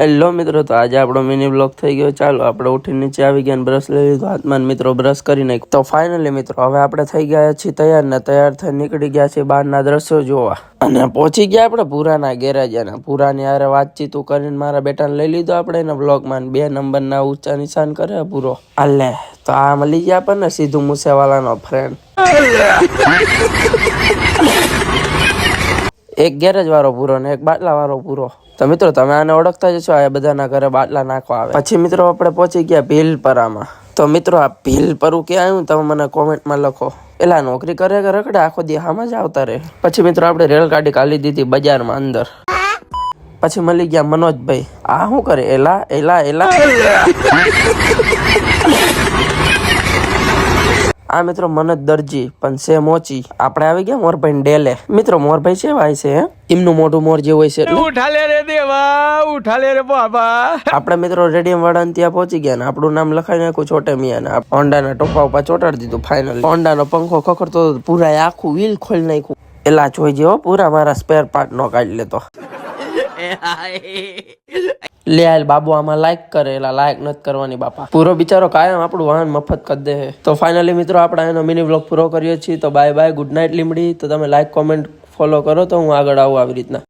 Hello મિત્રો, તો આજે આપણો મિની બ્લોગ થઈ ગયો। ચાલો આપણે ઉઠીને નીચે આવી ગયા, બ્રશ લઈ લીધો હાથમાં, મિત્રો બ્રશ કરી નાખ્યો। તો ફાઇનલી મિત્રો હવે આપણે થઈ ગયા છીએ તૈયાર ને તૈયાર થઈ નીકળી ગયા છીએ બહારના દ્રશ્યો જોવા અને પહોંચી ગયા આપણે પુરાના ગેરેજ અને પુરાની હારે વાતચીત કરીને મારા બેટાને લઈ લીધો આપણે એના બ્લોગમાં 2 નંબરના ઊંચા નિશાન કરે પૂરો હાલે। તો આ મળી ગયા આપણને સીધું મૂસેવાલાનો ફ્રેન્ડ, એક ગેરેજ વાળો પૂરો ને એક બાટલા વાળો પૂરો। તો મિત્રો તમે આને ઓળખતા જ છો, આ બધાના ઘરે બાટલા નાખવા આવે। પછી મિત્રો આપણે પહોંચી ગયા ભીલપરામાં। તો મિત્રો આ ભીલપરું ક્યાં આવ્યું તમે મને કોમેન્ટમાં લખો। એલા નોકરી કરે કે રખડે આખો દી હામાં જ આવતા રહે। પછી મિત્રો આપણે રેલગાડી કાઢી દીધી બજારમાં અંદર। પછી મળી ગયા મનોજભાઈ, આ શું કરે? એલા એલા એલા આ મિત્રો મનોજ દરજી પણ છે મોચી। આપણે આવી ગયા મોરભાઈ ડેલે। મિત્રો મોરભાઈ છે ભાઈ છે એમનું મોઢું મોર જેવું હોય છે। ઉઠા લે રે દેવા, ઉઠા લે રે બાબા। આપણે મિત્રો રેડિયમ વાળાને ત્યાં પહોંચી ગયા ને આપણું નામ લખાઈ નાખ્યું છોટે મિયા ને હોન્ડાના ટોપા ઉપર ચોટાડી દીધું ફાઇનલ। હોન્ડાનો પંખો ખખડતો પૂરા આખું વ્હીલ ખોલી નાખ્યું। એલા જોઈ જેવો પૂરા મારા સ્પેર પાર્ટ નો કાઢી લેતો। લે આલ બાબુ આમાં લાઈક કરે, એલા લાઈક નથી કરવાની બાપા। પૂરો બિચારો કાયમ આપણું વાહન મફત કરી દે। તો ફાઇનલી મિત્રો આપણે એનો મિની વ્લોગ પૂરો કરીએ છીએ। તો bye bye, good night Limdi. તો તમે લાઈક કોમેન્ટ ફોલો કરો તો હું આગળ આવું આવી રીતના।